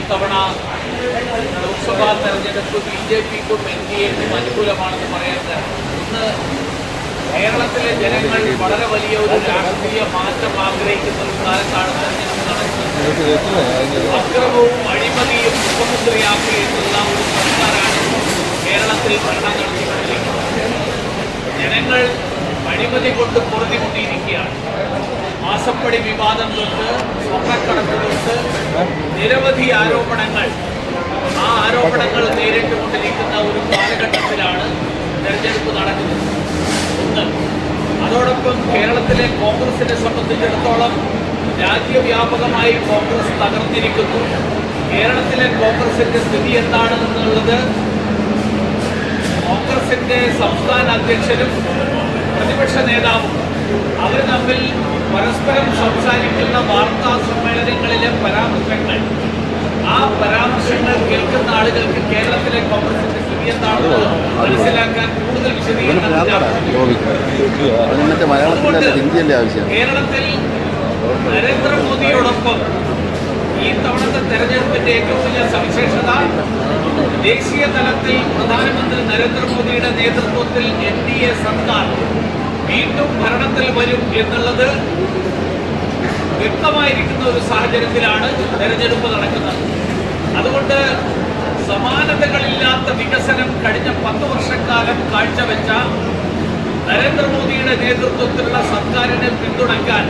ഇത്തവണ ലോക്സഭാ തെരഞ്ഞെടുപ്പ് BJPക്കും NDAക്കും അനുകൂലമാണെന്ന് പറയാൻ ഒന്ന്, കേരളത്തിലെ ജനങ്ങൾ വളരെ വലിയ ഒരു രാഷ്ട്രീയ മാറ്റം ആഗ്രഹിക്കുന്ന ഒരു കാലത്താണ് തെരഞ്ഞെടുപ്പ് നടക്കുന്നത്. അക്രമവും അഴിമതിയും മുഖമുദ്രയാക്കിയിട്ടുള്ള ഒരു സർക്കാരാണ് കേരളത്തിൽ ഭരണം നടത്തിക്കൊണ്ടിരിക്കുന്നത്. ജനങ്ങൾ അഴിമതി കൊണ്ട് പൊറുതിമുട്ടിയിരിക്കുകയാണ്. മാസപ്പടി വിവാദം തൊട്ട് സ്വർണ്ണക്കടത്ത് തൊട്ട് നിരവധി ആരോപണങ്ങൾ, ആ ആരോപണങ്ങൾ നേരിട്ടുകൊണ്ടിരിക്കുന്ന ഒരു കാലഘട്ടത്തിലാണ് തെരഞ്ഞെടുപ്പ് നടക്കുന്നത്. ഒന്ന്, അതോടൊപ്പം കേരളത്തിലെ കോൺഗ്രസിനെ സംബന്ധിച്ചിടത്തോളം രാജ്യവ്യാപകമായി കോൺഗ്രസ് തകർന്നിരിക്കുന്നു. കേരളത്തിലെ കോൺഗ്രസിന്റെ സ്ഥിതി എന്താണെന്നുള്ളത് കോൺഗ്രസിന്റെ സംസ്ഥാന അധ്യക്ഷനും പ്രതിപക്ഷ നേതാവും അവർ തമ്മിൽ പരസ്പരം സംസാരിക്കുന്ന വാർത്താ സമ്മേളനങ്ങളിലെ പരാമർശങ്ങൾ, ആ പരാമർശങ്ങൾ കേൾക്കുന്ന ആളുകൾക്ക് കേരളത്തിലെ കോൺഗ്രസിന്റെ സ്ഥിതി എന്താണെന്ന് മനസ്സിലാക്കാൻ കൂടുതൽ വിശദീകരണം. കേരളത്തിൽ നരേന്ദ്രമോദിയോടൊപ്പം ഈ തവണത്തെ തെരഞ്ഞെടുപ്പിന്റെ ഏറ്റവും വലിയ സവിശേഷത, ദേശീയ തലത്തിൽ പ്രധാനമന്ത്രി നരേന്ദ്രമോദിയുടെ നേതൃത്വത്തിൽ NDA സർക്കാർ വീണ്ടും ഭരണത്തിൽ വരും എന്നുള്ളത് വ്യക്തമായിരിക്കുന്ന ഒരു സാഹചര്യത്തിലാണ് തെരഞ്ഞെടുപ്പ് നടക്കുന്നത്. അതുകൊണ്ട് സമാനതകളില്ലാത്ത വികസനം കഴിഞ്ഞ 10 വർഷക്കാലം കാഴ്ചവെച്ച നരേന്ദ്രമോദിയുടെ നേതൃത്വത്തിലുള്ള സർക്കാരിനെ പിന്തുണയ്ക്കാൻ,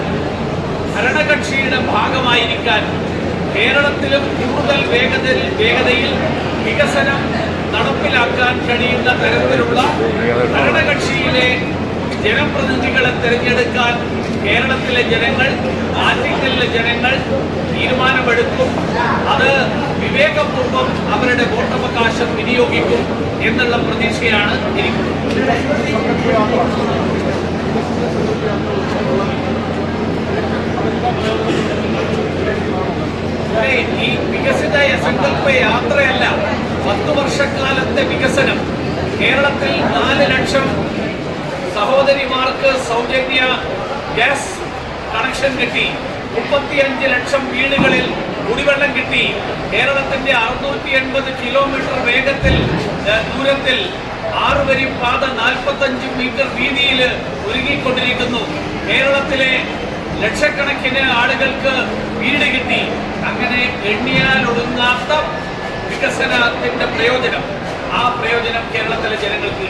ഭരണകക്ഷിയുടെ ഭാഗമായിരിക്കാൻ, കേരളത്തിലും കൂടുതൽ വേഗതയിൽ വികസനം നടപ്പിലാക്കാൻ കഴിയുന്ന തരത്തിലുള്ള ഭരണകക്ഷിയിലെ ജനപ്രതിനിധികളെ തിരഞ്ഞെടുക്കാൻ കേരളത്തിലെ ജനങ്ങൾ, ആറ്റിങ്ങലിലെ ജനങ്ങൾ തീരുമാനമെടുക്കും. അത് വിവേകപൂർവ്വം അവരുടെ വോട്ടവകാശം വിനിയോഗിക്കും എന്നുള്ള പ്രതീക്ഷയാണ് എനിക്കുള്ളത്. ഈ വികസിത സങ്കല്പ യാത്രയല്ല, 10 വർഷക്കാലത്തെ വികസനം. കേരളത്തിൽ 4 ലക്ഷം സഹോദരിമാർക്ക് സൗജന്യ ഗ്യാസ് കണക്ഷൻ കിട്ടി. 35 ലക്ഷം വീടുകളിൽ കുടിവെള്ളം കിട്ടി. കേരളത്തിന്റെ 680 കിലോമീറ്റർ ദൂരത്തിൽ 6 വരി പാത 45 മീറ്റർ വീതിയിൽ ഒരുങ്ങിക്കൊണ്ടിരിക്കുന്നു. കേരളത്തിലെ ലക്ഷക്കണക്കിന് ആളുകൾക്ക് വീട് കിട്ടി. അങ്ങനെ എണ്ണിയാൽ ഒടുങ്ങാത്ത വികസനത്തിന്റെ പ്രയോജനം, ആ പ്രയോജനം കേരളത്തിലെ ജനങ്ങൾക്ക്.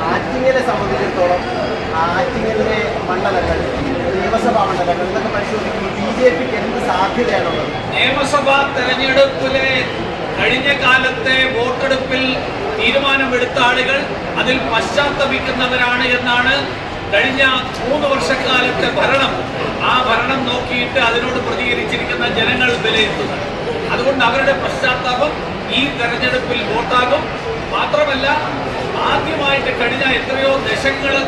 ആറ്റിങ്ങലെ സംബന്ധിച്ചിടത്തോളം ആറ്റിങ്ങലിലെ മണ്ഡലങ്ങൾ, നിയമസഭാ മണ്ഡലങ്ങൾ ഇതൊക്കെ പരിശോധിക്കുമ്പോൾ BJPക്ക് എന്ത് സാധ്യതയാണുള്ളത്? നിയമസഭാ തെരഞ്ഞെടുപ്പിലെ കഴിഞ്ഞ കാലത്തെ വോട്ടെടുപ്പിൽ തീരുമാനമെടുത്ത ആളുകൾ അതിൽ പശ്ചാത്തപിക്കുന്നവരാണ് എന്നാണ് കഴിഞ്ഞ 3 വർഷക്കാലത്തെ ഭരണം, ആ ഭരണം നോക്കിയിട്ട് അതിനോട് പ്രതികരിച്ചിരിക്കുന്ന ജനങ്ങൾ വിലയിരുത്തുന്നത്. അതുകൊണ്ട് അവരുടെ പശ്ചാത്താപം ഈ തെരഞ്ഞെടുപ്പിൽ വോട്ടാകും. മാത്രമല്ല, ആദ്യമായിട്ട് കഴിഞ്ഞ എത്രയോ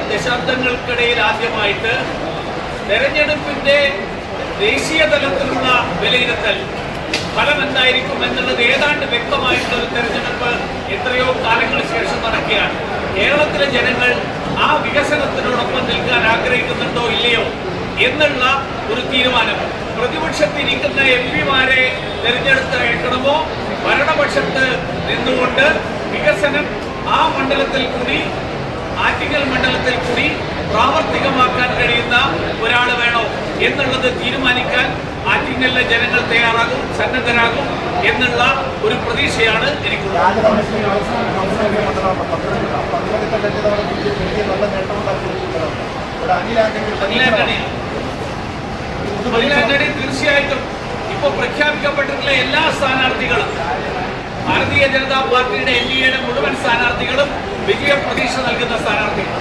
ദശാബ്ദങ്ങൾക്കിടയിൽ ആദ്യമായിട്ട് തെരഞ്ഞെടുപ്പിന്റെ ദേശീയ തലത്തിലുള്ള വിലയിരുത്തൽ ഫലം എന്തായിരിക്കും എന്നുള്ളത് ഏതാണ്ട് വ്യക്തമായിട്ടുള്ള ഒരു തെരഞ്ഞെടുപ്പ് എത്രയോ കാലങ്ങൾക്ക് ശേഷം നടക്കുകയാണ്. കേരളത്തിലെ ജനങ്ങൾ ആ വികസനത്തിനോടൊപ്പം നിൽക്കാൻ ആഗ്രഹിക്കുന്നുണ്ടോ ഇല്ലയോ എന്നുള്ള ഒരു തീരുമാനം. പ്രതിപക്ഷത്തിരിക്കുന്ന MP-മാരെ തിരഞ്ഞെടുത്തയക്കണമോ, ഭരണപക്ഷത്ത് നിന്നുകൊണ്ട് വികസനം ആ മണ്ഡലത്തിൽ കൂടി, ആറ്റിങ്ങൽ മണ്ഡലത്തിൽ കൂടി പ്രാവർത്തികമാക്കാൻ കഴിയുന്ന ഒരാൾ വേണോ എന്നുള്ളത് തീരുമാനിക്കാൻ ആറ്റിങ്ങലിലെ ജനങ്ങൾ തയ്യാറാകും, സന്നദ്ധരാകും എന്നുള്ള ഒരു പ്രതീക്ഷയാണ് എനിക്കുള്ളത്. തീർച്ചയായിട്ടും ഇപ്പോൾ പ്രഖ്യാപിക്കപ്പെട്ടിട്ടുള്ള എല്ലാ സ്ഥാനാർത്ഥികളും, ഭാരതീയ ജനതാ പാർട്ടിയുടെ NDAയുടെ മുഴുവൻ സ്ഥാനാർത്ഥികളും വിജയ പ്രതീക്ഷ നൽകുന്ന സ്ഥാനാർത്ഥികൾ.